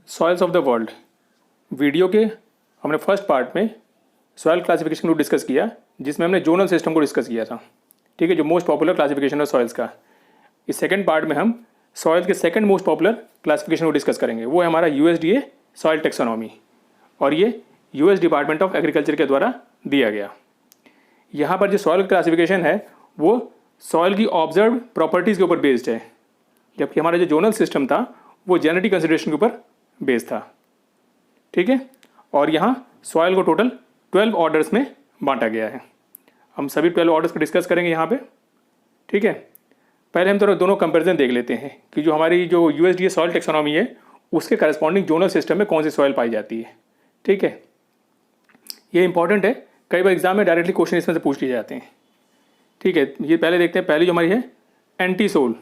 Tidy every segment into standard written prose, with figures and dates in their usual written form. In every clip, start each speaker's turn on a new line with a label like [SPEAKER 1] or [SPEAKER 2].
[SPEAKER 1] Soils of the world. Video के हमने first part में सॉइल क्लासिफिकेशन को डिस्कस किया, जिसमें हमने जोनल सिस्टम को डिस्कस किया था, ठीक है, जो मोस्ट पॉपुलर क्लासिफिकेशन है सॉइल्स का। इस सेकंड पार्ट में हम सॉइल के सेकंड मोस्ट पॉपुलर क्लासिफिकेशन को डिस्कस करेंगे। वो है हमारा यूएसडीए सॉइल टेक्सोनॉमी, और ये यूएस डिपार्टमेंट ऑफ एग्रीकल्चर के द्वारा दिया गया। यहाँ पर जो सॉइल क्लासिफिकेशन है वो सॉइल की ऑब्जर्व प्रॉपर्टीज़ के ऊपर बेस्ड है, जबकि हमारा जो जोनल सिस्टम था वो जेनेटिक कंसिडरेशन के ऊपर बेस्ड था, ठीक है। और यहाँ सॉइल को टोटल 12 ऑर्डर्स में बांटा गया है। हम सभी 12 ऑर्डर्स को डिस्कस करेंगे यहाँ पे, ठीक है। पहले हम दोनों कंपैरिजन देख लेते हैं कि जो हमारी जो यूएसडीए सॉइल टेक्सोनॉमी है उसके करस्पॉन्डिंग जोनल सिस्टम में कौन सी सॉइल पाई जाती है, ठीक है। ये इंपॉर्टेंट है, कई बार एग्जाम में डायरेक्टली क्वेश्चन इसमें से पूछ लिए जाते हैं, ठीक है। ये पहले देखते हैं, पहली जो हमारी है एंटीसोल,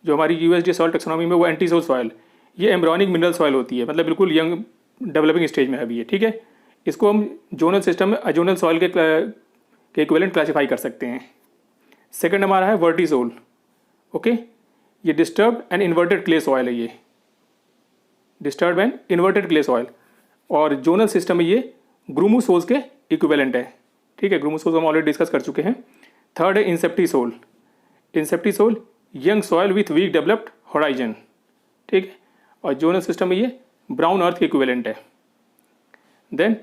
[SPEAKER 1] जो हमारी यूएसडीए सॉइल टेक्सोनॉमी में वो एंटीसोल सॉइल, ये एम्ब्रियोनिक मिनरल सॉइल होती है, मतलब बिल्कुल यंग डेवलपिंग स्टेज में अभी है, ठीक है। इसको हम जोनल सिस्टम में अजोनल सॉइल के इक्विवेलेंट क्लासीफाई कर सकते हैं। सेकंड हमारा है वर्टिसोल, ओके। ये disturb and inverted clay soil है, ये disturb and inverted clay soil, और जोनल सिस्टम में ये ग्रूमोसोल्स के इक्विवेलेंट है, ठीक है। ग्रूमोसोल्स हम ऑलरेडी डिस्कस कर चुके हैं। थर्ड है inceptisol. Inceptisol young soil with weak developed horizon, ठीक है, और जोनल सिस्टम में ये ब्राउन अर्थ के इक्विवेलेंट है। देन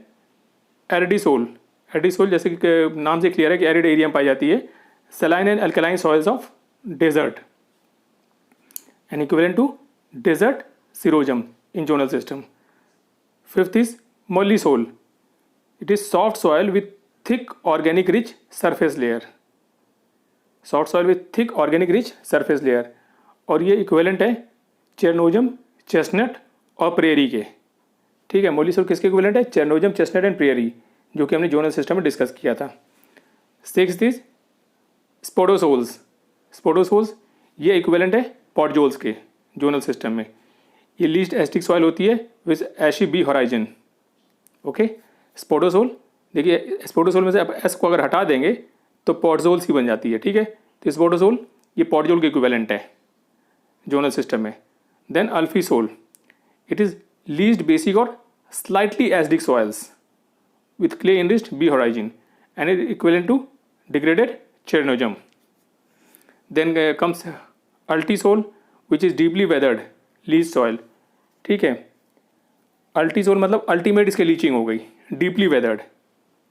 [SPEAKER 1] एरिडिसोल। एरिडिसोल जैसे कि नाम से क्लियर है कि एरिड एरिया में पाई जाती है, saline and alkaline soils of desert and equivalent to desert sierozem in zonal system. Fifth is mollisol. It is soft soil with thick organic rich surface layer, soft soil with thick organic rich surface layer, और ये equivalent है chernozem, chestnut और prairie के, ठीक है। मोलिसोल किसके equivalent है? Chernozem, chestnut and prairie, जो कि हमने जोनल सिस्टम में डिस्कस किया था। Sixth is स्पोडोसोल्स। स्पोडोसोल्स ये इक्विवेलेंट है पॉटजोल्स के जोनल सिस्टम में। ये लीस्ट एस्टिक सॉइल होती है with ashy B horizon, okay. स्पोडोसोल, देखिए स्पोडोसोल में से आप एस को अगर हटा देंगे तो पॉटजोल्स की बन जाती है, ठीक है। तो स्पोडोसोल ये पॉटजोल के इक्विवेलेंट है जोनल सिस्टम में। Then alfisol, it is least basic और slightly acidic soils with clay enriched B horizon and is equivalent to degraded Chernozem. Then comes Altisol, which is deeply weathered leach soil, ठीक है। Altisol मतलब ultimate इसके leaching हो गई, deeply weathered,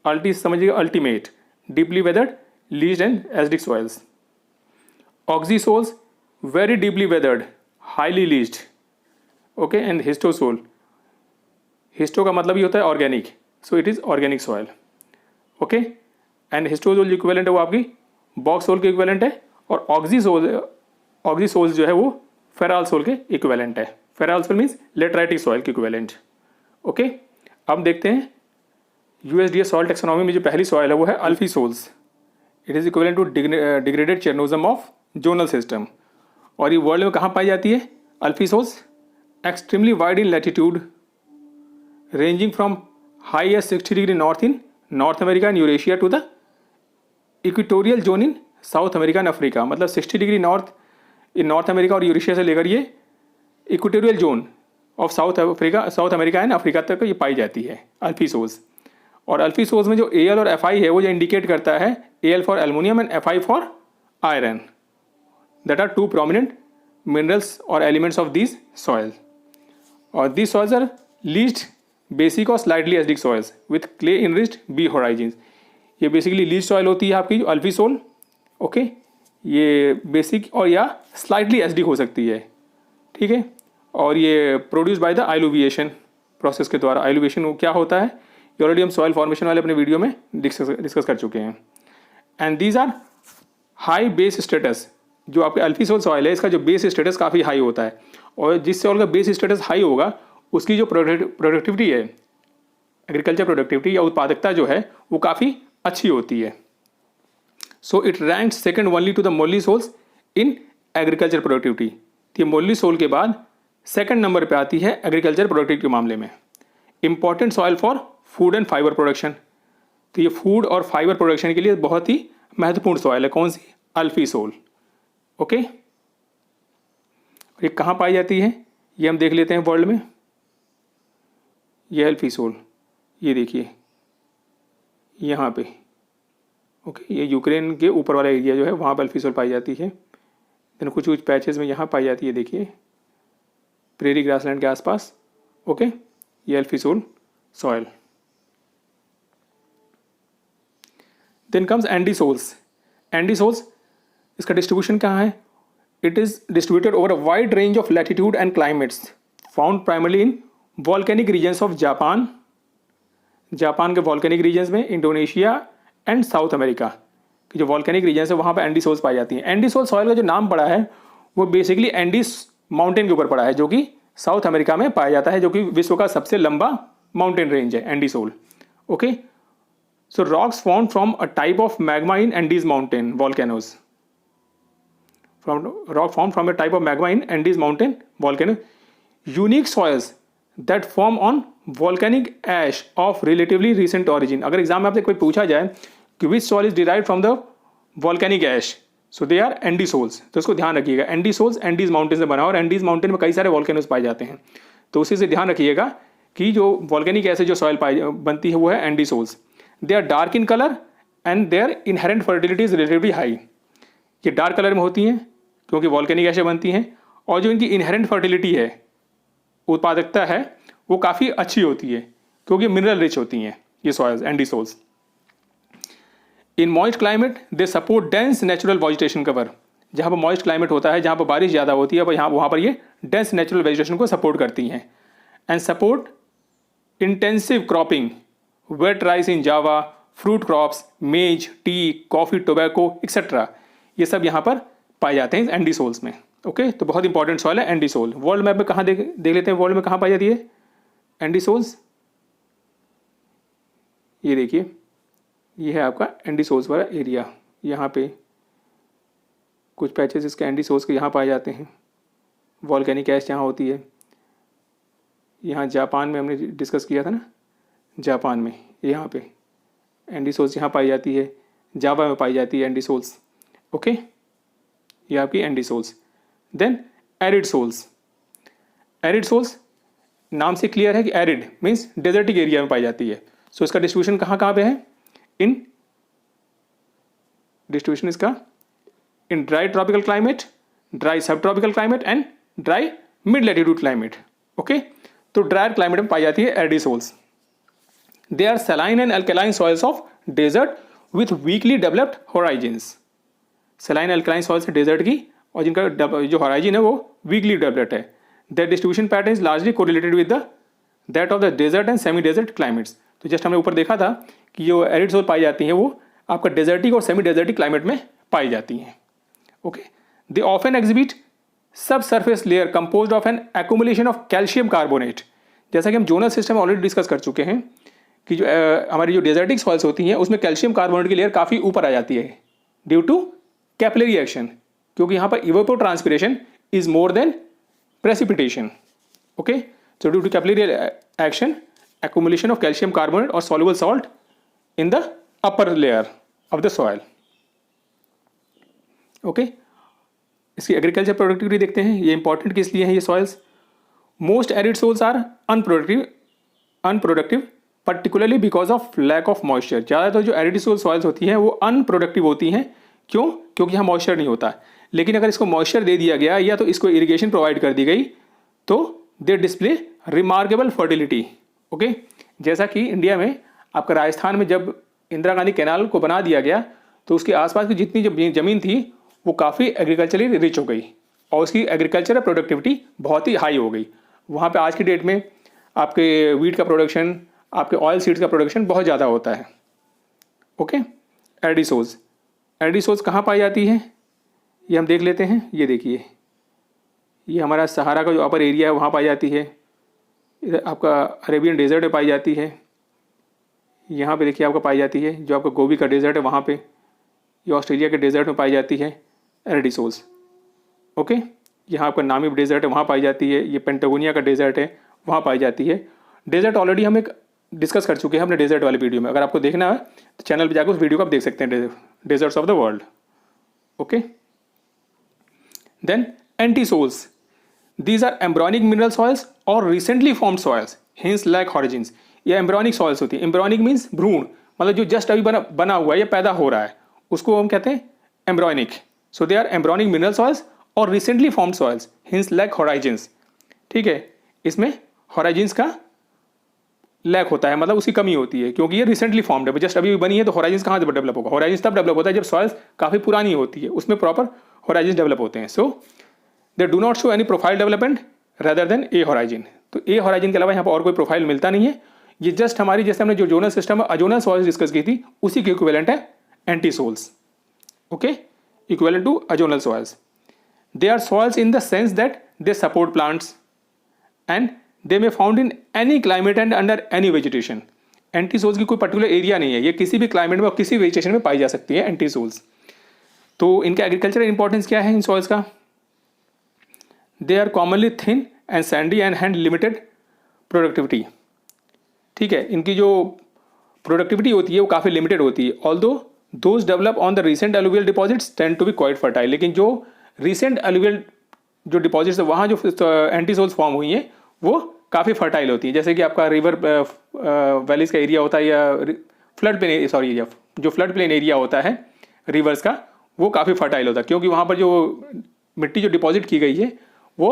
[SPEAKER 1] अल्टी समझिएगा ultimate, deeply weathered leached and acidic soils. Oxisols very deeply weathered, highly leached, okay. And histosol, histo का मतलब ये होता है organic, so it is organic soil, okay. And histosol जो इक्विवेलेंट है वो आपकी बॉक्सोल के इक्विवेलेंट है, और ऑक्सीसोल जो है वो फेरालसोल के इक्विवेलेंट है। फेरालसोल मीन्स लेटराइटिक सॉइल के इक्विवेलेंट, ओके। अब देखते हैं यूएसडीए सॉइल टेक्सोनॉमी में जो पहली सॉइल है वो है alfisols. It is equivalent to degraded chernozem of zonal system, और ये वर्ल्ड में कहाँ पाई जाती है alfisols? Extremely wide in latitude, ranging from high as 60 degree north in North America and Eurasia to the equatorial zone in South America and Africa। मतलब 60 degree north in North America और Eurasia से लेकर ये equatorial zone of South America and Africa तक ये पाई जाती है अल्फीसोल्स। और अल्फीसोल्स में जो एल और एफ आई है वो जो इंडिकेट करता है L for aluminium and F I for iron, that are two prominent minerals और एलिमेंट्स ऑफ दिस सॉइल। और this soils are least basic और slightly acidic soils with clay enriched B horizon. ये basically leach soil होती है आपकी जो अल्फीसोल, okay. ये basic और या स्लाइटली एसिडिक हो सकती है, ठीक है। और ये प्रोड्यूस बाय द आइलुविएशन प्रोसेस के द्वारा। आइलुविएशन क्या होता है ये ऑलरेडी हम सॉइल फॉर्मेशन वाले अपने वीडियो में डिस्कस कर चुके हैं। And these are high base status. जो आपके अल्फीसोल सॉइल है इसका जो बेस स्टेटस काफ़ी हाई होता है, और जिस सॉइल का बेस स्टेटस हाई होगा उसकी जो प्रोडक्टिविटी है, एग्रीकल्चर प्रोडक्टिविटी या उत्पादकता जो है वो काफ़ी अच्छी होती है। So it rank second only to the mollisols in agriculture productivity. तो ये मोलिसोल के बाद सेकंड नंबर पे आती है एग्रीकल्चर प्रोडक्टिविटी के मामले में। Important soil for food and fibre production, तो ये फूड और फाइबर प्रोडक्शन के लिए बहुत ही महत्वपूर्ण सॉइल है। कौन सी? अल्फीसोल, ओके। ये कहाँ पाई जाती है? ये हम देख लेते हैं वर्ल्ड में, ये एल्फी सोल, ये देखिए यहाँ पे, ओके, ये यूक्रेन के ऊपर वाला एरिया जो है वहाँ पर एल्फी सोल पाई जाती है। देन कुछ कुछ पैचेस में यहाँ पाई जाती है, देखिए प्रेरी ग्रासलैंड के आसपास, ओके, ये alfisol soil. Then comes andisols. Andisols, इसका डिस्ट्रीब्यूशन कहाँ है? It is distributed over a wide range of latitude and climates, found primarily in volcanic regions of Japan, Japan के वॉल्केनिक रीजन्स में, Indonesia and South America की जो volcanic regions है वहाँ पर एंडीसोल्स पाई जाती हैं। एंडीसोल सॉयल का जो नाम पड़ा है वो बेसिकली एंडीज माउंटेन के ऊपर पड़ा है, जो कि साउथ अमेरिका में पाया जाता है, जो कि विश्व का सबसे लंबा माउंटेन रेंज है andisol, okay. So rocks formed from a type of magma in Andes mountain volcanoes, rock formed from a type of magma in Andes mountain volcano, unique soils that form on volcanic ash of relatively recent origin। अगर exam में आपसे कोई पूछा जाए कि which soil is derived from the volcanic ash, so they are Andisols, तो उसको ध्यान रखिएगा। एंडीसोल्स एंडीज माउंटेन से बना और एंडीज माउंटेन में कई सारे वॉल्केनोज पाए जाते हैं, तो उसी से ध्यान रखिएगा कि जो वॉल्केनिक एश जो सॉइल बनती है वो है andisols. They are dark in colour and their inherent fertility is relatively high. ये डार्क कलर में होती हैं क्योंकि वॉल्केनिक एशें बनती हैं, और जो इनकी इनहेरेंट फर्टिलिटी है, उत्पादकता है, वो काफ़ी अच्छी होती है क्योंकि मिनरल रिच होती हैं ये soils एंडीसोल्स। In moist climate they support dense natural vegetation cover. जहाँ पर मॉइस्ट क्लाइमेट होता है, जहाँ पर बारिश ज़्यादा होती है, वहाँ पर ये डेंस नेचुरल वेजिटेशन को सपोर्ट करती हैं। And support intensive cropping, wet rice in Java, fruit crops, maize, tea, coffee, tobacco etcetera, ये सब यहाँ पर पाए जाते हैं एंडीसोल्स में, ओके। तो बहुत इंपॉर्टेंट सॉइल है एंडीसोल। वर्ल्ड मैप में कहाँ देख लेते हैं, वर्ल्ड में कहाँ पाई जाती है एंडीसोल्स? ये देखिए, ये है आपका एंडीसोल्स वाला एरिया, यहाँ पे कुछ पैचेस इसके एंडीसोल्स के यहाँ पाए जाते हैं। वॉल्केनिक ऐश यहाँ होती है, यहाँ जापान में हमने डिस्कस किया था ना, जापान में यहाँ पे एंडीसोल्स यहाँ पाई जाती है, जावा में पाई जाती है एंडीसोल्स, ओके। ये आपकी andisols. Then arid soils. Arid soils नाम से क्लियर है कि एरिड मीन्स डेजर्टिक एरिया में पाई जाती है। सो इसका डिस्ट्रीब्यूशन कहाँ कहाँ पे है? इन डिस्ट्रीब्यूशन इसका in dry tropical climate, dry subtropical climate and dry mid latitude climate, okay. तो ड्राई क्लाइमेट में पाई जाती है aridisols. They are saline and alkaline soils of desert with weakly developed horizons. Saline alkaline soils है desert की, और जिनका जो होराइजन है वो वीकली डेवलप्ड है। That distribution pattern is largely correlated with the that of the desert and semi desert climates. तो just हमने ऊपर देखा था कि जो एरिड सोल पाई जाती हैं वो आपका डेजर्टिक और सेमी डेजर्टिक क्लाइमेट में पाई जाती हैं, okay. They often exhibit subsurface layer composed of an accumulation of calcium carbonate. जैसा कि हम जोनल सिस्टम में ऑलरेडी डिस्कस कर चुके हैं कि जो हमारी जो डेजर्टिक सॉइल्स होती हैं उसमें कैल्शियम कार्बोनेट की लेयर काफ़ी ऊपर आ जाती है ड्यू टू कैपिलरी एक्शन, क्योंकि यहाँ पर evapotranspiration is more than precipitation, okay. So due to capillary action, accumulation of calcium carbonate or soluble salt in the upper layer of the soil, okay। इसकी agriculture productivity देखते हैं, ये important किस लिए है ये soils. Most arid soils are unproductive particularly because of lack of moisture. ज़्यादातर जो एरिड सॉइल्स होती हैं वो अनप्रोडक्टिव होती हैं, क्यों? क्योंकि यहाँ मॉइस्चर नहीं होता। लेकिन अगर इसको मॉइस्चर दे दिया गया या तो इसको इरिगेशन प्रोवाइड कर दी गई तो दे डिस्प्ले रिमार्केबल फर्टिलिटी, ओके। जैसा कि इंडिया में आपका राजस्थान में जब इंदिरा गांधी कैनाल को बना दिया गया तो उसके आसपास की जितनी ज़मीन थी वो काफ़ी एग्रीकल्चरली रिच हो गई और उसकी एग्रीकल्चरल प्रोडक्टिविटी बहुत ही हाई हो गई। वहाँ पे आज की डेट में आपके वीट का प्रोडक्शन, आपके ऑयल सीड्स का प्रोडक्शन बहुत ज़्यादा होता है, ओके। एडिसोज, एडिसोज कहाँ पाई जाती है ये हम देख लेते हैं। ये देखिए, ये हमारा सहारा का जो अपर एरिया है वहाँ पाई जाती है, इधर आपका अरेबियन डेजर्ट में पाई जाती है, यहाँ पे देखिए आपका पाई जाती है जो आपका गोबी का डेजर्ट है वहाँ पे, ये ऑस्ट्रेलिया के डेजर्ट में पाई जाती है एरिडोसोल्स, ओके। यहाँ आपका नामीब डेजर्ट है वहाँ पाई जाती है, ये पेंटागोनिया का डेजर्ट है वहाँ पाई जाती है। डेजर्ट ऑलरेडी हम एक डिस्कस कर चुके हैं अपने डेजर्ट वाले वीडियो में, अगर आपको देखना है तो चैनल पर जाकर उस वीडियो को आप देख सकते हैं, deserts of the world, okay. Then entisols, these are embryonic mineral soils और recently formed soils hence lack horizons. ये एम्ब्रॉनिक सॉइल्स होती है। एम्ब्रॉनिक मीन्स भ्रूण, मतलब जो जस्ट अभी बना हुआ है या पैदा हो रहा है, उसको हम कहते हैं embryonic. So they are embryonic mineral soils और recently formed soils hence lack horizons. ठीक है, इसमें हॉराइजिन्स का लैक होता है, मतलब उसकी कमी होती है, क्योंकि ये रिसेंटली फॉर्म्ड है, जस्ट अभी बनी है, तो हॉराइजिन्स कहाँ से डेवलप होगा? हॉराइजिन्स तब डेवलप होता है जब सॉइल्स काफ़ी पुरानी होती है, उसमें प्रॉपर हॉराइजिन्स डेवलप होते हैं। So they do not show any profile development rather than A horizon. तो ए हॉराइजिन के अलावा यहाँ पर और कोई प्रोफाइल मिलता नहीं है। ये जस्ट हमारी, जैसे हमने जो zonal system azonal soils discuss की थी, उसी के इक्विवेलेंट है entisols. Okay, equivalent to azonal soils. They are soils in the sense that they support plants and they may found in any climate and under any vegetation. Entisols की कोई particular area नहीं है, ये किसी भी climate में और किसी वेजिटेशन में पाई जा सकती है एंटीसोल्स। तो इनका एग्रीकल्चरल इंपॉर्टेंस क्या है इन सॉइल्स का? They are commonly thin and sandy and हैंड लिमिटेड प्रोडक्टिविटी। ठीक है, इनकी जो प्रोडक्टिविटी होती है वो काफ़ी लिमिटेड होती है। Although those develop on the recent alluvial deposits tend to be quite fertile. लेकिन जो रिसेंट एलुवियल जो डिपॉजिट्स है, वहाँ जो एंटीसोल्स फॉर्म हुई हैं वो काफ़ी फर्टाइल होती है। जैसे कि आपका रिवर वैलीज का एरिया होता है, या फ्लड प्लेन, सॉरी, जो फ्लड प्लेन एरिया होता है रिवर्स का, वो काफ़ी फर्टाइल होता है, क्योंकि वहाँ पर जो मिट्टी जो डिपॉजिट की गई है वो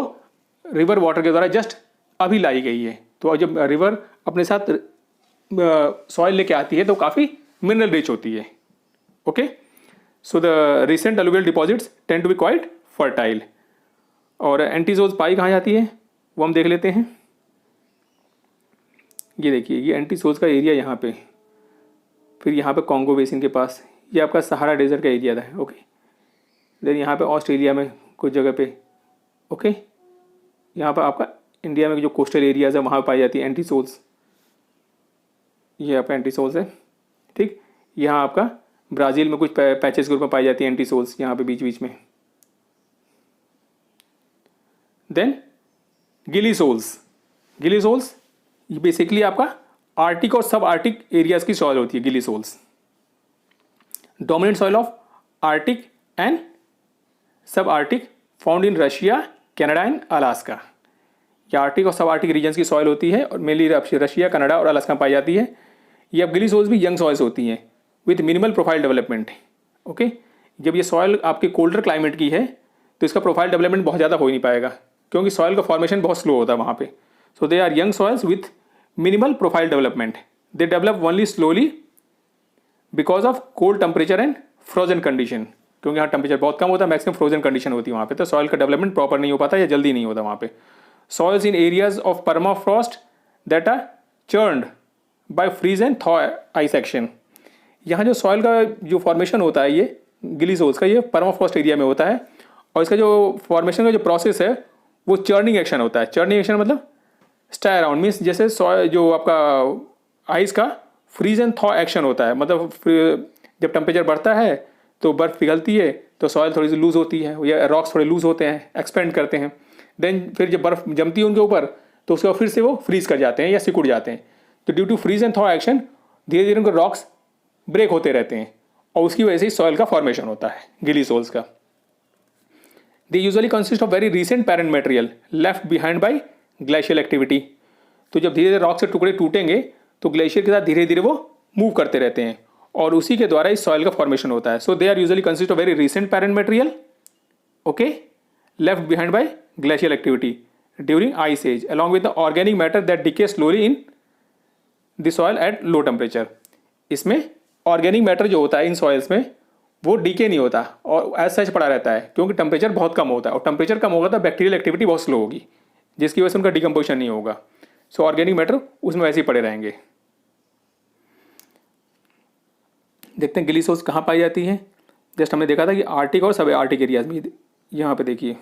[SPEAKER 1] रिवर वाटर के द्वारा जस्ट अभी लाई गई है। तो जब रिवर अपने साथ सॉइल लेके आती है तो काफ़ी मिनरल रिच होती है। Okay, so the recent alluvial deposits tend to be quite fertile. और एंटीसोल्स पाई कहाँ जाती है वो हम देख लेते हैं। ये देखिए, ये एंटीसोल्स का एरिया यहाँ पे, फिर यहाँ पे कॉन्गो बेसिन के पास, ये आपका सहारा डेजर्ट का एरिया था। ओके, देन यहाँ पे ऑस्ट्रेलिया में कुछ जगह पे, ओके, यहाँ पर आपका इंडिया में जो कोस्टल एरियाज है वहाँ पाई जाती है एंटीसोल्स। ये आपका एंटीसोल्स है। ठीक, यहाँ आपका ब्राज़ील में कुछ पैचेस ग्रुप में पाई जाती है एंटीसोल्स, यहाँ पे बीच बीच में। देन गिलीसोल्स। गिलीसोल्स ये बेसिकली आपका आर्टिक और सब आर्टिक एरियाज की सॉइल होती है। Gelisols dominant soil of Arctic and subarctic found in Russia, Canada and Alaska. ये आर्टिक और सब आर्टिक रीजन्स की सॉइल होती है और मेनली रशिया, कनाडा और अलास्का में पाई जाती है। ये अब गिलीसोल्स भी यंग सॉइल्स होती हैं with minimal profile development. Okay, जब ये सॉइल आपके कोल्डर क्लाइमेट की है तो इसका प्रोफाइल डेवलपमेंट बहुत ज़्यादा हो ही नहीं पाएगा, क्योंकि सॉइल का फॉर्मेशन बहुत स्लो होता है वहाँ पे। So they are young soils with minimal profile development. They develop only slowly because of cold temperature and frozen condition, क्योंकि यहाँ टेम्परेचर बहुत कम होता है, मैक्सिमम फ्रोजन कंडीशन होती है वहाँ पे, तो सॉइल का डेवलपमेंट प्रॉपर नहीं हो पाता या जल्दी नहीं होता वहाँ पे। Soils in areas of permafrost that are churned by freeze and thaw ice action. यहाँ जो सॉइल का जो फॉर्मेशन होता है ये गिलीसोल्स का, ये परमाफ्रॉस्ट एरिया में होता है, और इसका जो फॉर्मेशन का जो प्रोसेस है वो चर्निंग एक्शन होता है। चर्निंग एक्शन मतलब स्टाई अराउंड मीन्स जैसे सॉइल जो आपका आइस का फ्रीज एंड थॉ एक्शन होता है, मतलब जब टेम्परेचर बढ़ता है तो बर्फ़ पिघलती है तो सॉइल थोड़ी सी लूज़ होती है, या रॉक्स थोड़े लूज़ होते हैं, एक्सपेंड करते हैं। देन फिर जब बर्फ़ जमती है उनके ऊपर तो उसके बाद फिर से वो फ्रीज कर जाते हैं या सिकुड़ जाते हैं। तो due to freeze and thaw action धीरे धीरे उनके रॉक्स ब्रेक होते रहते हैं, और उसकी वजह से सॉइल का फॉर्मेशन होता है गिलीसोल्स का। They usually consist of very recent parent material left behind by glacial activity. तो जब धीरे धीरे रॉक से टुकड़े टूटेंगे तो ग्लेशियर के साथ धीरे धीरे वो मूव करते रहते हैं, और उसी के द्वारा इस सॉइल का फॉर्मेशन होता है। So they are usually consist of very recent parent material, okay, left behind by glacial activity during ice age along with the organic matter that decay slowly in the soil at low temperature. इसमें organic matter जो होता है इन soils में वो DK नहीं होता और एज सच पड़ा रहता है, क्योंकि टेम्परेचर बहुत कम होता है, और टेम्परेचर कम होगा तो बैक्टीरियल एक्टिविटी बहुत स्लो होगी, जिसकी वजह से उनका डिकम्पोजिशन नहीं होगा। सो ऑर्गेनिक मैटर उसमें वैसे ही पड़े रहेंगे। देखते हैं गिलीसोल्स कहाँ पाई जाती है। जस्ट हमने देखा था कि आर्टिक और सब आर्टिक एरियाज में, यहाँ पे देखिए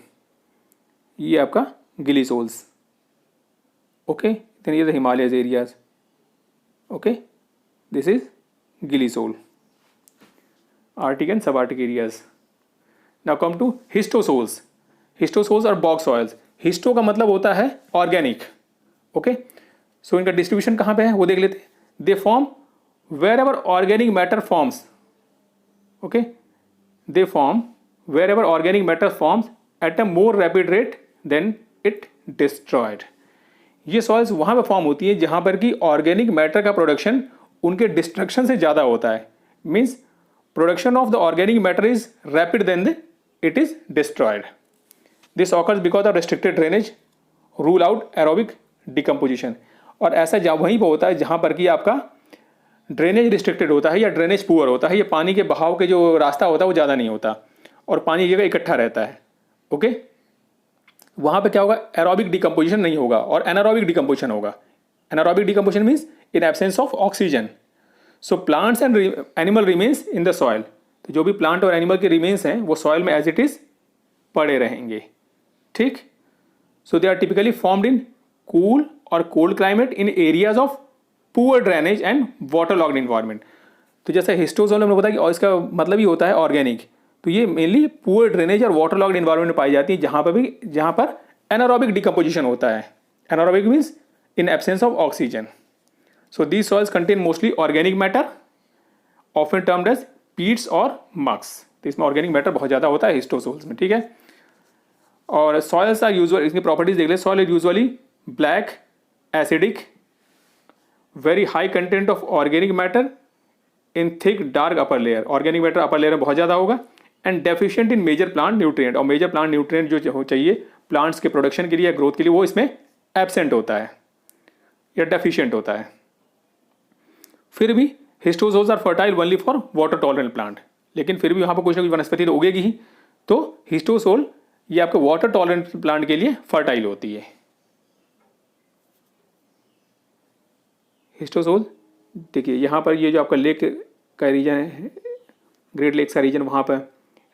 [SPEAKER 1] ये आपका गिलीसोल्स, ओके, देन ये the Himalayas areas, okay, this is gelisol, Arctic and subarctic areas. Now come to histosols. Histosols और बॉग सॉइल्स। हिस्टो का मतलब होता है ऑर्गेनिक, ओके, सो इनका डिस्ट्रीब्यूशन कहाँ पे है वो देख लेते हैं। They form wherever organic matter forms, okay, they form wherever organic matter forms at a more rapid rate than it destroyed. ये सॉइल्स वहाँ पे फॉर्म होती है जहाँ पर कि ऑर्गेनिक मैटर का प्रोडक्शन उनके डिस्ट्रक्शन से ज़्यादा होता है। Means production of the organic matter is rapid than it is destroyed. This occurs because of restricted drainage rule out aerobic decomposition. और ऐसा वहीं पर होता है जहाँ पर कि आपका ड्रेनेज रिस्ट्रिक्टेड होता है या ड्रेनेज पुअर होता है, या पानी के बहाव के जो रास्ता होता है वो ज़्यादा नहीं होता और पानी जगह इकट्ठा रहता है। ओके, वहाँ पे क्या होगा, एरोबिक डिकम्पोजिशन नहीं होगा और एनारोबिक डिकम्पोजिशन होगा। Anaerobic decomposition means in absence of oxygen. So plants and animal remains in the soil. तो जो भी प्लांट और एनिमल के रिमेन्स हैं वो सॉइल में एज इट इज पड़े रहेंगे। ठीक, so they are typically formed in cool और cold climate in areas of poor drainage and waterlogged environment. तो जैसे हिस्टोजोल हमने बताया कि और इसका मतलब ही होता है ऑर्गेनिक। तो ये मेनली पुअर ड्रेनेज और वाटर लॉग्ड इन्वायरमेंट में पाई जाती है जहाँ पर एनारोबिक डिकम्पोजिशन होता है। Anaerobic means in absence of oxygen. So these soils contain mostly organic matter often termed as peats और मक्स। तो इसमें ऑर्गेनिक मैटर बहुत ज़्यादा होता है हिस्टोसोल्स में। ठीक है, और सॉइल्स आर यूजुअल, इसकी प्रॉपर्टीज देख ले। Soil is usually black, acidic, very high content of organic matter in thick dark upper layer. Organic matter upper layer में बहुत ज़्यादा होगा। And deficient in major plant nutrient. और मेजर प्लांट न्यूट्रिएंट जो चाहिए प्लांट्स के प्रोडक्शन के लिए या ग्रोथ के लिए वो इसमें एब्सेंट होता है या डेफिशिएंट होता है। फिर भी histosols are fertile only for water tolerant plant. लेकिन फिर भी वहाँ पर कुछ ना कुछ वनस्पति तो उगेगी ही। तो हिस्टोसोल ये आपके वाटर टॉलरेंट प्लांट के लिए फर्टाइल होती है। हिस्टोसोल देखिए यहाँ पर ये जो आपका लेक का रीजन है, ग्रेट लेक्स का रीजन, वहाँ पर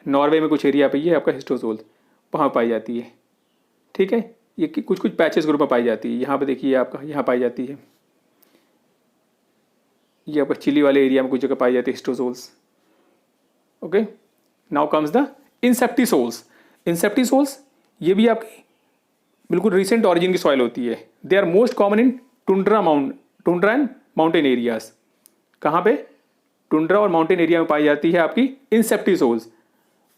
[SPEAKER 1] नॉर्वे में कुछ एरिया पे ये आपका हिस्टोसोल वहाँ पाई जाती है। ठीक है, ये कुछ कुछ पैचेस ग्रुप में पाई जाती है। यहाँ पे देखिए आपका यहाँ पाई जाती है। ये आपका चिली वाले एरिया में कुछ जगह पाई जाती है histosols. Okay, now comes the inceptisols. Inceptisols ये भी आपकी बिल्कुल रिसेंट ऑरिजिन की सॉइल होती है। They are most common in tundra and mountain areas. कहाँ पे, टुंड्रा और माउंटेन एरिया में पाई जाती है आपकी inceptisols.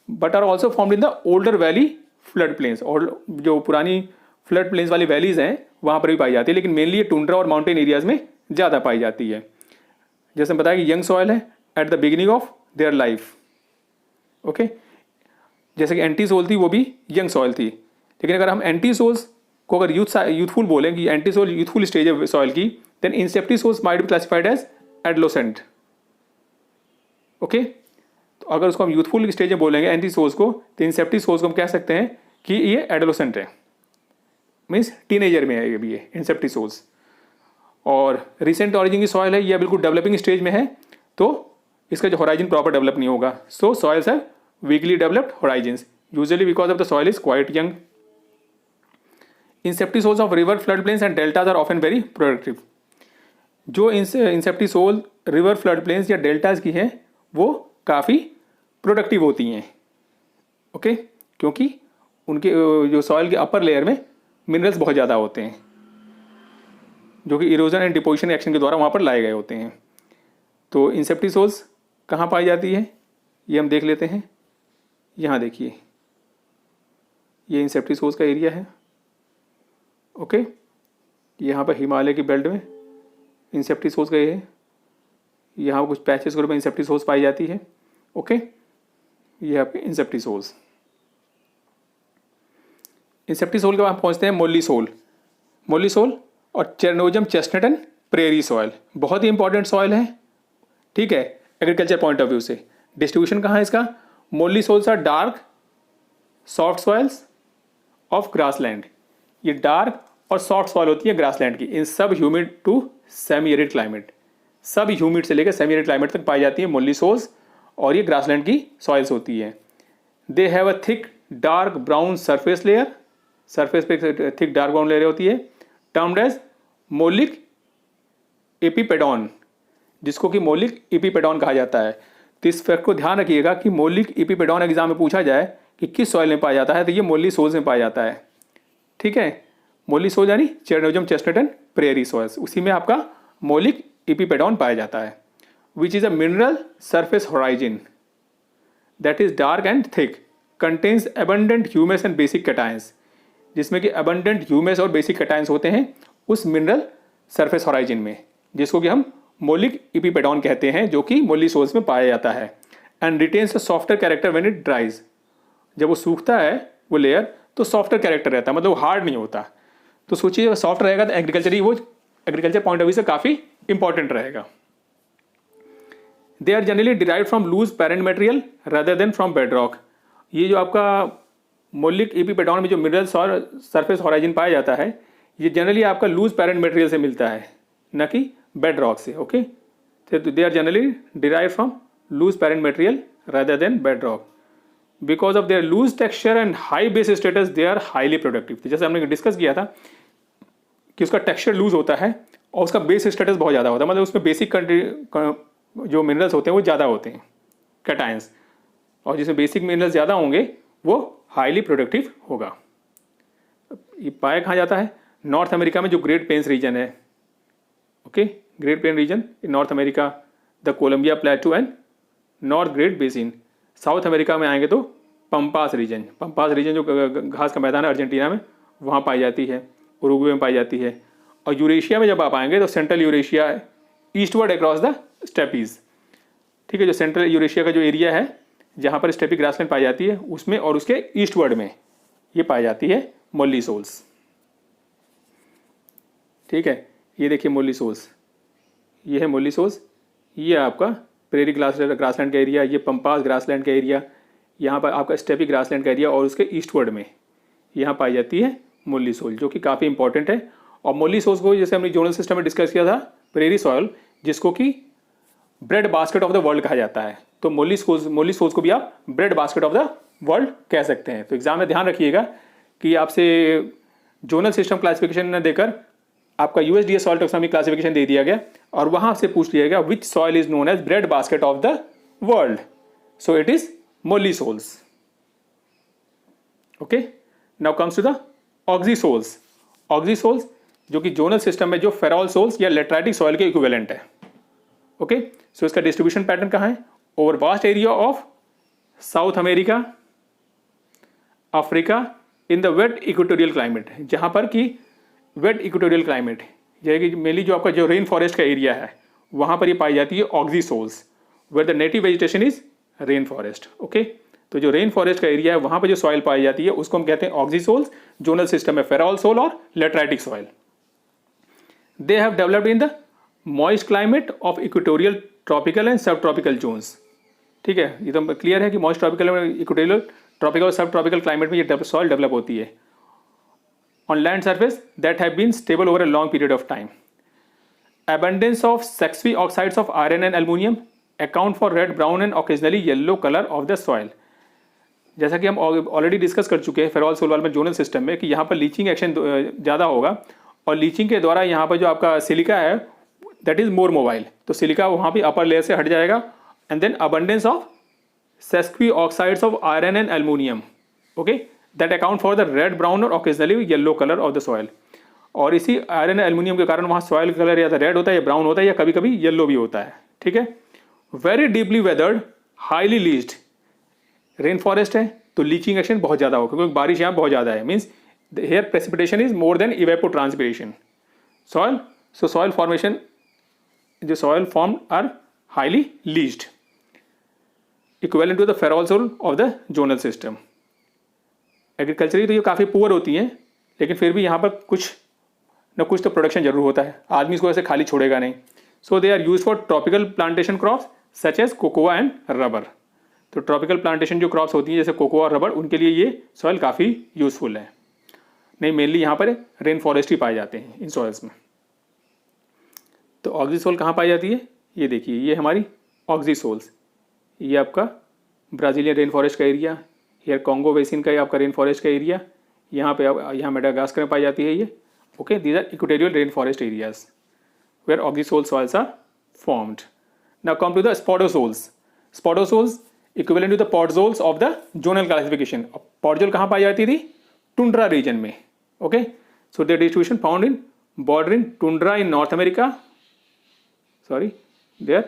[SPEAKER 1] But are also formed in the older valley flood plains. और जो पुरानी फ्लड प्लेन्स वाली वैलीज हैं वहाँ पर भी पाई जाती है, लेकिन मेनली ये टुंड्रा और माउंटेन एरियाज में ज़्यादा पाई जाती है। जैसे बताया कि यंग सॉइल है at the beginning of their life. Okay, जैसे कि एंटीसोल थी वो भी यंग सॉइल थी। लेकिन अगर हम एंटीसोल्स को अगर यूथफुल बोलें कि एंटीसोल यूथफुल स्टेज है सॉइल की, then inceptisols might be classified as adolescent. Okay, तो अगर उसको हम यूथफुल स्टेज में बोलेंगे एंटीसोल्स को, तो इंसेप्टिसोल्स को हम कह सकते हैं कि ये एडोलेसेंट है, मीन्स टीनेजर में है ये भी, ये इंसेप्टिसोल्स। और रिसेंट ऑरिजिन की सॉइल है, ये बिल्कुल डेवलपिंग स्टेज में है, तो इसका जो होराइजन प्रॉपर डेवलप नहीं होगा। So soils have weakly developed horizons usually because of the soil is quite young. Inceptisols of river flood plains and deltas are often very productive. जो इंसेप्टिसोल रिवर फ्लड प्लेन्स या deltas की हैं वो काफ़ी productive होती हैं। Okay, क्योंकि उनके जो सॉइल के अपर लेयर में मिनरल्स बहुत ज़्यादा होते हैं जो कि इरोजन एंड डिपोजिशन एक्शन के द्वारा वहाँ पर लाए गए होते हैं। तो इंसेप्टिसोल्स कहाँ पाई जाती है ये हम देख लेते हैं। यहाँ देखिए, ये इंसेप्टिसोल्स का एरिया है। ओके, यहाँ पर हिमालय की बेल्ट में इंसेप्टिसोल्स का ये है। यहाँ कुछ पैचेस ग्रुप में इंसेप्टिसोल्स पाई जाती है। ओके, ये आपके इंसेप्टिसोल्स। इंसेप्टिसोल के बाद पहुँचते हैं मोल्लीसोल। मोल्लीसोल और chernozem chestnut and prairie soil बहुत ही इंपॉर्टेंट सॉइल है। ठीक है, एग्रीकल्चर पॉइंट ऑफ व्यू से। डिस्ट्रीब्यूशन कहाँ है इसका, mollisols are dark soft soils of grassland. ये डार्क और सॉफ्ट सॉइल होती है ग्रासलैंड की in subhumid to semi arid climate. Subhumid से लेकर सेमी एरिड क्लाइमेट तक पाई जाती है मोल्लीसोल्स, और ये ग्रासलैंड की सॉइल्स होती है। They have a thick dark brown surface layer, surface पे थिक डार्क ब्राउन लेयर होती है, टर्म्ड एज मोलिक एपिपेडॉन, जिसको कि मोलिक एपिपेडॉन कहा जाता है। तो इस फैक्ट को ध्यान रखिएगा कि मोलिक एपिपेडॉन एग्जाम में पूछा जाए कि किस सॉइल में पाया जाता है, तो ये मोल्लीसोल्स में पाया जाता है। ठीक है, मोल्लीसोल यानी chernozem chestnut and prairie soils, उसी में आपका मोलिक एपिपेडॉन पाया जाता है। Which is a mineral surface horizon that is dark and thick, contains abundant humus and basic cations. जिसमें कि अबंडेंट ह्यूमस और बेसिक कैटायंस होते हैं उस मिनरल सरफेस होराइजन में, जिसको कि हम मोलिक इपीपेडॉन कहते हैं, जो कि मोली सोल्स में पाया जाता है। And retains a softer character when it ड्राइज, जब वो सूखता है वो लेयर तो सॉफ्टर कैरेक्टर रहता है, मतलब वो हार्ड नहीं होता। तो सोचिए सॉफ्ट रहेगा तो एग्रीकल्चर पॉइंट ऑफ व्यू से काफ़ी इंपॉर्टेंट रहेगा। They are generally derive from loose parent material rather than from bedrock. ये जो आपका मोलिक इपीपेडॉन में जो मिनरल सरफेस होराइजन पाया जाता है, ये जनरली आपका लूज पेरेंट मटेरियल से मिलता है, न कि बेड रॉक से। ओके, तो they are generally derive from loose parent material rather than bed rock. Because of their loose texture and high base status they are highly productive. तो जैसे हमने डिस्कस किया था कि उसका टेक्सचर लूज होता है और उसका बेस स्टेटस बहुत ज़्यादा होता है, मतलब उसमें बेसिक जो मिनरल्स होते हैं वो ज़्यादा होते हैं कैटायंस, और जिसमें बेसिक मिनरल्स ज़्यादा होंगे वो हाईली प्रोडक्टिव होगा। ये पाया कहाँ जाता है? नॉर्थ अमेरिका में जो ग्रेट प्लेन्स रीजन है। Okay, Great Plain region in North America, the Columbia Plateau and North Great Basin. South America में आएंगे तो पंपास रीजन जो घास का मैदान है अर्जेंटीना में, वहाँ पाई जाती है, उरुग्वे में पाई जाती है। और यूरेशिया में जब आप आएंगे तो Central Eurasia eastward across the steppes. ठीक है, जो सेंट्रल यूरेशिया का जो एरिया है जहाँ पर स्टेपी ग्रासलैंड पाई जाती है उसमें और उसके ईस्टवर्ड में ये पाई जाती है मोली सोल्स। ठीक है, ये देखिए मोली सोल्स, ये है मोली सोल्स, ये आपका प्रेरी ग्रासलैंड का एरिया, ये पंपास ग्रासलैंड का एरिया, यहाँ पर आपका स्टेपी ग्रासलैंड का एरिया और उसके ईस्टवर्ड में यहाँ पाई जाती है मोली सोल, जो कि काफ़ी इंपॉर्टेंट है। और मोली सोल्स को जैसे हमने जोनल सिस्टम में डिस्कस किया था, प्रेरी सॉयल, जिसको कि bread basket of the world कहा जाता है, तो मोली सोल्स को भी आप bread basket of the world कह सकते हैं। तो एग्जाम में ध्यान रखिएगा कि आपसे जोनल सिस्टम क्लासिफिकेशन न देकर आपका यूएसडीए सॉइल टैक्सोनॉमी क्लासिफिकेशन दे दिया गया और वहां से पूछ लिया गया which soil is known as breadbasket of the world, so it is mollisols. Okay, now comes to the oxisols. Oxisols जो कि जोनल सिस्टम में जो फेरॉल सोल्स या लेटराइटिक सॉइल के इक्विवेलेंट है। ओके, सो इसका distribution pattern कहाँ है? Over vast area of South America, Africa, in the wait equatorial climate, जहां पर कि वेट इक्वेटोरियल क्लाइमेट कि मेनली जो आपका जो रेन फॉरेस्ट का एरिया है वहां पर ये पाई जाती है oxisols, where the native vegetation is rainforest. Okay, तो जो रेन फॉरेस्ट का एरिया है वहां पर जो सॉइल पाई जाती है उसको हम कहते हैं ऑक्सीसोल्स। जोनल सिस्टम में फेरॉल सोल और lateritic soil. They have developed in the moist climate of equatorial, tropical and subtropical zones. ठीक है, ये तो क्लियर है कि मॉइस्ट ट्रॉपिकल, इक्वेटोरियल, ट्रॉपिकल और सब ट्रॉपिकल क्लाइमेट में ये सॉइल डेवलप होती है on land surface that have been stable over a long period of time. Abundance of sexy oxides of iron and aluminum account for red, brown and occasionally yellow color of the soil. जैसा कि हम already discuss कर चुके हैं फेरॉल soul में zonal system में कि यहाँ पर लीचिंग एक्शन ज़्यादा होगा और लीचिंग के द्वारा यहाँ पर जो आपका सिलिका है दैट इज मोर मोबाइल, तो सिलिका वहाँ भी अपर लेयर से हट जाएगा। And then abundance of sesquioxides of iron and aluminium, okay, that account for the red, brown और occasionally yellow colour of the soil. और इसी आयरन एल्यूमिनियम के कारण वहाँ सॉइल कलर या तो रेड होता है या ब्राउन होता है या कभी कभी येलो भी होता है। ठीक है, very deeply weathered, highly leached, rain forest है तो लीचिंग एक्शन बहुत ज़्यादा होगा क्योंकि बारिश यहाँ बहुत ज़्यादा है, means here precipitation is more than evapotranspiration soil, so soil formation, जो soil form are highly leached, equivalent to the ferralsol of the zonal system. Agriculturally तो ये काफ़ी पुअर होती हैं, लेकिन फिर भी यहाँ पर कुछ न कुछ तो प्रोडक्शन जरूर होता है, आदमी इसको ऐसे खाली छोड़ेगा नहीं। So they are use for tropical plantation crops such as cocoa and rubber. तो ट्रॉपिकल प्लांटेशन जो क्रॉप्स होती हैं जैसे कोकोआ और रबर, उनके लिए ये सॉइल काफ़ी यूजफुल है। नहीं, मेनली यहाँ पर रेन फॉरेस्ट ही पाए जाते हैं इन सॉइल्स में। तो ऑक्सीसोल कहाँ पाई जाती है? ये देखिए, ये हमारी ऑक्सीसोल्स, ये आपका ब्राज़ीलियन रेन फॉरेस्ट का एरिया, यार कॉन्गो बेसिन का आपका रेन फॉरेस्ट का एरिया, यहाँ पे यहाँ मेडागास्कर में पाई जाती है ये। Okay, these are equatorial rainforest areas where oxisol soils are formed. Now come to the spodosols. Spodosols equivalent to the podzols of the zonal classification. Podzol कहाँ पाई जाती थी? टुंड्रा रीजन में। Okay, so their distribution found in bordering tundra in North America, sorry, they are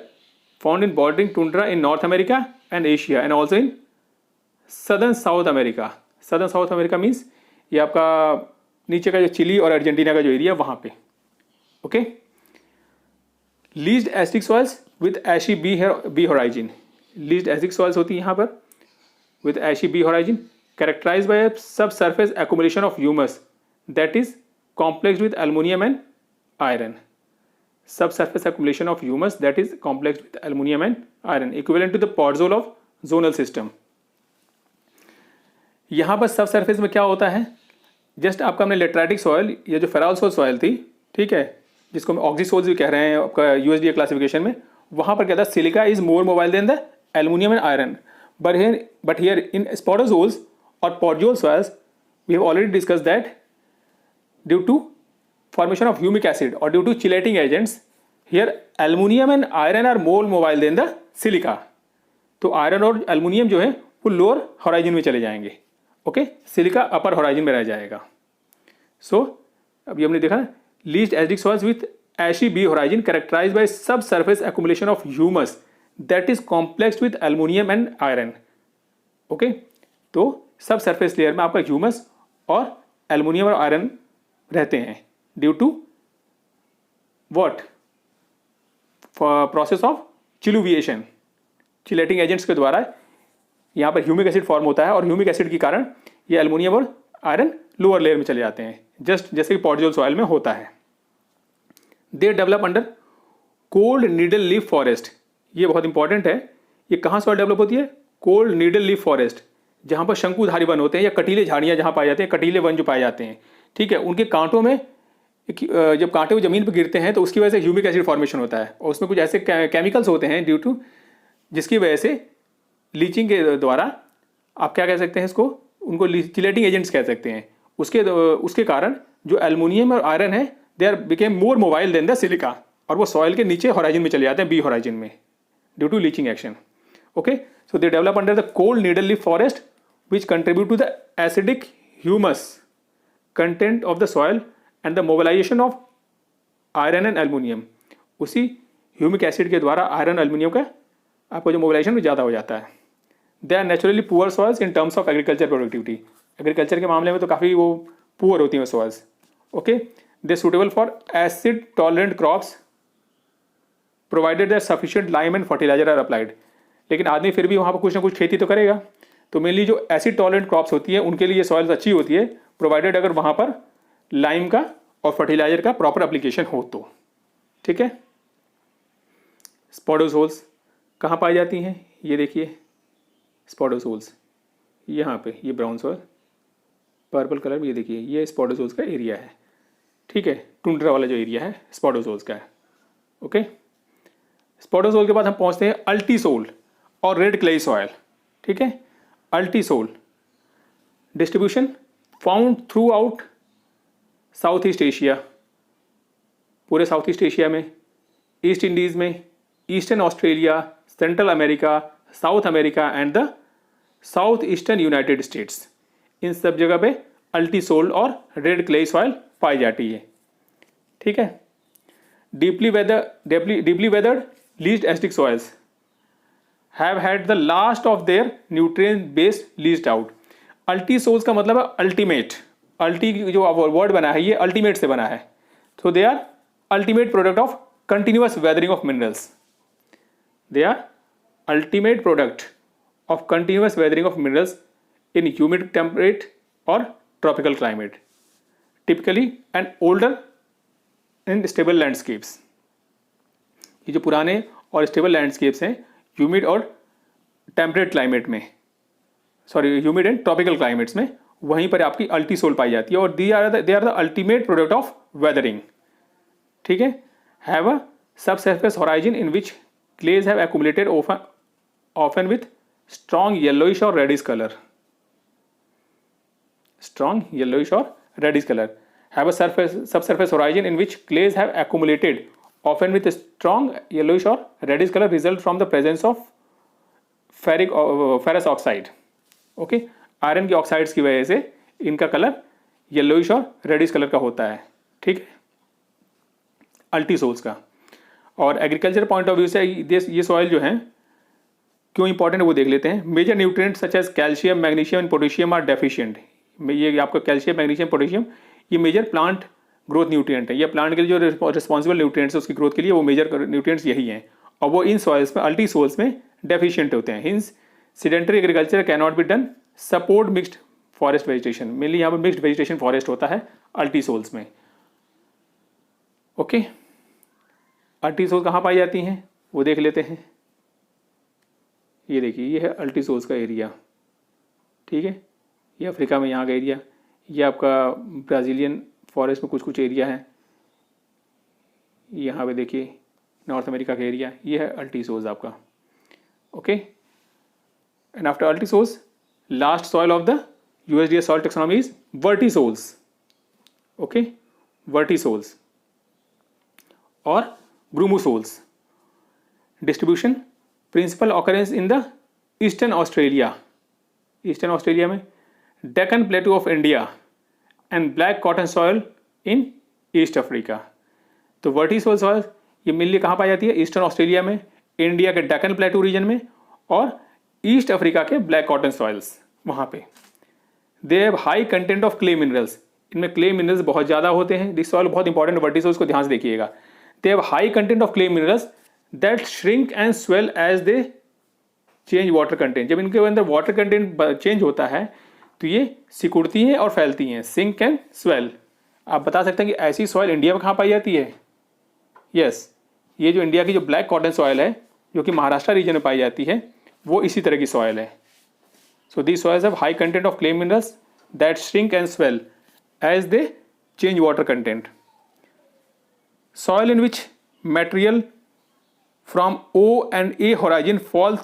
[SPEAKER 1] found in bordering tundra in North America and Asia and also in southern South America. Southern South America means ये आपका नीचे का जो chilli और Argentina का जो area वहाँ पे। Okay, leached acidic soils with ashy B horizon, leached acidic soils होती है यहाँ पर with ashy B horizon, characterize by subsurface accumulation of humus that is complex with aluminium and iron, subsurface accumulation of humus that is complex with aluminum and iron equivalent to the podzol of zonal system। यहाँ पर सब surface में क्या होता है, just आपका हमने लेटराइटिक soil या जो फेराल सोल सॉइल थी, ठीक है, जिसको हम ऑक्सीसोल्स भी कह रहे हैं आपका यूएसडीए क्लासिफिकेशन में, वहाँ पर क्या था, silica is more mobile than the aluminium and iron, but here in spodosols और podzol soils we have already discuss that due to formation of humic acid or due to chelating agents, here aluminum and iron are more mobile than the silica। तो iron और aluminium जो है वो lower horizon में चले जाएंगे, okay, silica अपर horizon में रह जाएगा। सो अभी हमने देखा leached acidic soils with ashy B horizon characterized by subsurface accumulation of humus that is complex with aluminium and iron. Okay, तो सब सरफेस लेयर में आपका ह्यूमस और एल्युमिनियम और आयरन रहते हैं due to what, process of cheluviation, chelating agents के द्वारा यहाँ पर ह्यूमिक एसिड फॉर्म होता है और ह्यूमिक एसिड के कारण ये एल्युमिनियम और आयरन लोअर लेयर में चले जाते हैं, जस्ट जैसे कि पॉडजोल सॉइल में होता है। दे develop under cold needle leaf forest, ये बहुत इंपॉर्टेंट है, ये कहाँ सॉइल डेवलप होती है, कोल्ड नीडल लीफ फॉरेस्ट, जहाँ पर शंकुधारी वन होते हैं या कटीले झाड़ियाँ जहाँ पाए जाते हैं, कटीले वन जो पाए जाते हैं, ठीक है, उनके कांटों में जब कांटे वो जमीन पर गिरते हैं तो उसकी वजह से ह्यूमिक एसिड फॉर्मेशन होता है और उसमें कुछ ऐसे केमिकल्स होते हैं ड्यू टू, जिसकी वजह से लीचिंग के द्वारा आप क्या कह सकते हैं इसको, उनको चिलेटिंग एजेंट्स कह सकते हैं, उसके कारण जो एल्युमिनियम और आयरन है they are became more mobile than the silica, और वो सॉइल के नीचे होराइजन में चले जाते हैं, बी होराइजन में, due to leaching action. Okay, so they develop under the cold needle leaf forest which contribute to the acidic humus content of the soil and the mobilisation of iron and aluminium, उसी humic acid के द्वारा iron aluminium का आपको जो mobilisation भी ज़्यादा हो जाता है। They are naturally poor soils in terms of agriculture productivity, agriculture के मामले में तो काफ़ी वो पुअर होती हैं soils. Okay, they suitable for acid tolerant crops provided that sufficient lime and fertiliser are applied, लेकिन आदमी फिर भी वहाँ पर कुछ ना कुछ खेती तो करेगा, तो मेनली जो एसिड टॉलरेंट क्रॉप्स होती है उनके लिए सॉइल्स अच्छी होती है, प्रोवाइडेड अगर वहाँ पर लाइम का और फर्टिलाइजर का प्रॉपर एप्लीकेशन हो तो, ठीक है। स्पोडोजोल्स कहाँ पाई जाती हैं, ये देखिए स्पोडोजोल्स यहाँ पे, ये ब्राउन सॉइल पर्पल कलर में, ये देखिए ये स्पोडोजोल्स का एरिया है, ठीक है, टुंड्रा वाला जो एरिया है स्पोडोजोल्स का है। ओके, स्पोडोजोल के बाद हम पहुँचते हैं अल्टीसोल और रेड क्लेई सॉइल, ठीक है। Ultisol distribution found throughout South East Asia, पूरे साउथ ईस्ट एशिया में, ईस्ट इंडीज़ में, eastern Australia, Central America, South America and the south eastern United States, इन सब जगह पे अल्टीसोल और रेड क्लेई सॉइल पाई जाती है, ठीक है। Deeply weathered leased acidic soils have had the last of their nutrient base leased out. अल्टीसोल्स का मतलब है अल्टीमेट, अल्टी जो वर्ड बना है ये अल्टीमेट से बना है, तो they are ultimate product of continuous weathering of minerals, they are ultimate product of continuous weathering of minerals in humid temperate और tropical climate, typically and older in stable landscapes. ये जो पुराने और स्टेबल लैंडस्केप्स हैं humid और temperate climate में, sorry humid and tropical climates में, वहीं पर आपकी अल्टीसोल पाई जाती है और they are the ultimate product of weathering, ठीक है। Have a subsurface horizon in which clays have accumulated often with strong yellowish और रेडिश कलर, स्ट्रॉन्ग येलोइश और reddish colour, have a subsurface horizon in which clays have accumulated often with a strong yellowish or reddish color result from the presence of ferrous oxide। Okay, iron की oxides की वजह से इनका colour yellowish और reddish colour का होता है, ठीक है, अल्टीसोल्स का। और एग्रीकल्चर पॉइंट ऑफ व्यू से ये सॉइल जो है क्यों इंपॉर्टेंट है वो देख लेते हैं। Major nutrients such as calcium, magnesium and potassium are deficient, ये आपका कैल्शियम, मैग्नीशियम, पोटेशियम, ये मेजर प्लांट ग्रोथ न्यूट्रिएंट है। ये प्लांट के लिए जो रिस्पॉन्सिबल न्यूट्रिएंट्स है उसकी ग्रोथ के लिए वो मेजर न्यूट्रिएंट्स यही हैं, और वो इन सॉइल्स में, अल्टी सोल्स में डेफिशिएंट होते हैं। Hints sedentary agriculture can not be done, support mixed forest vegetation. Mainly यहाँ पर मिक्स्ड वेजिटेशन फॉरेस्ट होता है अल्टी सोल्स में। ओके, अल्टी सोल कहाँ पाई जाती हैं वो देख लेते हैं। ये देखिए, ये है अल्टी सोल्स का एरिया, ठीक है। ये अफ्रीका में यहाँ का एरिया, ये आपका ब्राज़ीलियन फॉरेस्ट में कुछ कुछ एरिया है, यहाँ पे देखिए नॉर्थ अमेरिका का एरिया, ये है अल्टी सोल्स आपका। Okay, and after ultisols last soil of the USDA soil taxonomy is vertisols. Okay, vertisols और grumosols. Distribution principal occurrence in the eastern Australia, eastern Australia में, Deccan plateau of India and black cotton soil in east Africa. तो vertisol soil ये mainly कहाँ पाई जाती है? Eastern Australia में, India के डेक्कन प्लेटू रीजन में, और ईस्ट अफ्रीका के ब्लैक कॉटन सॉइल्स वहाँ पे। They have high content of clay minerals, इनमें क्ले मिनरल्स बहुत ज़्यादा होते हैं। दिस सॉइल बहुत इंपॉर्टेंट वर्टिसोल्स को ध्यान से देखिएगा। They have high content of clay minerals that shrink and swell as they change water content. जब इनके अंदर वाटर कंटेंट चेंज होता है तो ये सिकुड़ती हैं और फैलती हैं, सिंक एंड स्वेल। आप बता सकते हैं कि ऐसी सॉइल इंडिया में कहाँ पाई जाती है? यस, ये जो इंडिया की जो ब्लैक कॉटन सॉइल है जो कि महाराष्ट्र रीजन में पाई जाती है वो इसी तरह की सॉइल है। So these soils have high content of clay minerals that shrink and swell as they change water content. Soil in which material from O and A horizon fall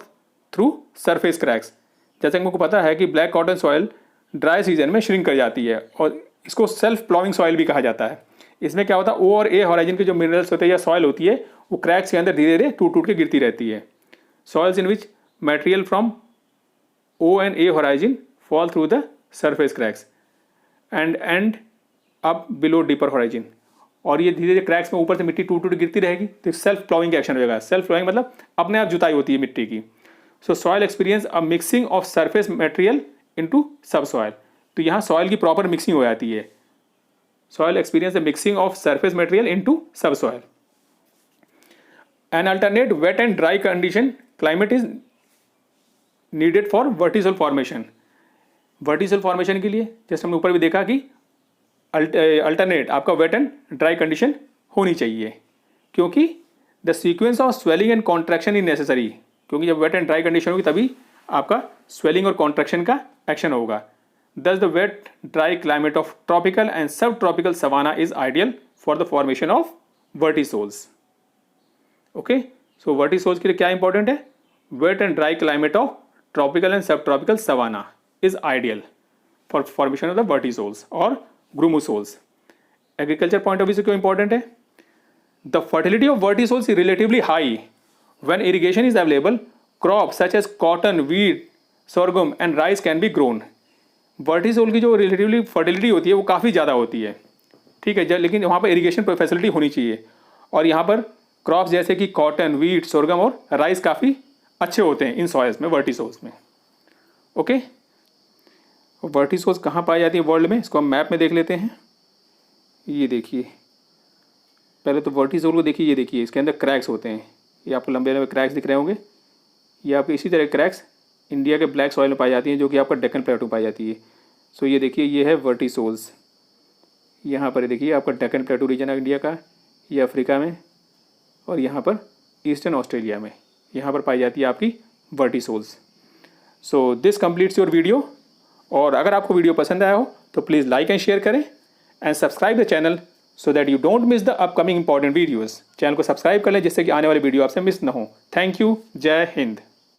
[SPEAKER 1] through surface cracks. जैसे कि मुझको पता है कि black cotton soil dry season में shrink कर जाती है और इसको सेल्फ प्लॉइंग सॉइल भी कहा जाता है। इसमें क्या होता है, O और A होराइजन के जो मिनरल्स होते हैं या सॉइल होती है वो क्रैक्स के अंदर धीरे धीरे टूट टूट के गिरती रहती है। Soils in which material from O and A horizon fall through the surface cracks and up below deeper horizon, और ये धीरे धीरे क्रैक्स में ऊपर से मिट्टी टूट टूट गिरती रहेगी तो सेल्फ प्लॉइंग का एक्शन हो जाएगा। सेल्फ प्लॉइंग मतलब अपने आप जुताई होती है मिट्टी की। So soil experience a mixing of surface material into subsoil. तो यहाँ सॉइल की प्रॉपर मिक्सिंग हो जाती है। Soil experience the mixing of surface material into subsoil. An alternate wet and dry condition climate is needed for vertisol formation. Vertisol formation के लिए जैसे हमने ऊपर भी देखा कि अल्टरनेट आपका वेट एंड ड्राई कंडीशन होनी चाहिए, क्योंकि the sequence of swelling and contraction is necessary. क्योंकि जब वेट एंड ड्राई कंडीशन होगी तभी आपका स्वेलिंग और कॉन्ट्रैक्शन का एक्शन होगा। Thus the wet dry climate of tropical and subtropical savanna is ideal for the formation of vertisols. Okay, so vertisols के लिए क्या इंपॉर्टेंट है? Wet and dry climate of tropical and subtropical savanna is ideal for formation of the vertisols और grumosols. Agriculture point of view से क्यों important है? The fertility of vertisols is relatively high when irrigation is available. Crops such as cotton, wheat, sorghum and rice can be grown. Vertisol की जो relatively fertility होती है वो काफ़ी ज़्यादा होती है, ठीक है, लेकिन वहाँ पर इरिगेशन फैसिलिटी होनी चाहिए। और यहाँ पर क्रॉप्स जैसे कि कॉटन, वीट, सोरगम और राइस काफ़ी अच्छे होते हैं इन सॉइल्स में, वर्टिसोल्स में। ओके, वर्टिसोल्स कहाँ पाई जाती है वर्ल्ड में? इसको हम मैप में देख लेते हैं। ये देखिए, पहले तो वर्टिसोल को देखिए, ये देखिए इसके अंदर क्रैक्स होते हैं, ये आपको लंबे लंबे क्रैक्स दिख रहे होंगे। ये आपको इसी तरह क्रैक्स इंडिया के ब्लैक सॉइल में पाई जाती हैं जो कि आपका डेक्कन प्लेटू में पाई जाती है। सो ये देखिए, ये है वर्टिसोल्स। यहाँ पर देखिए आपका डेक्कन प्लेटू रीजन है इंडिया का, ये अफ्रीका में, और यहाँ पर ईस्टर्न ऑस्ट्रेलिया में यहाँ पर पाई जाती है आपकी vertisols. So this completes your video. और अगर आपको वीडियो पसंद आया हो तो प्लीज़ लाइक एंड शेयर करें and subscribe the channel so that you don't miss the upcoming important videos. Channel को सब्सक्राइब कर लें जिससे कि आने वाले वीडियो आपसे मिस ना हो। Thank you. जय हिंद।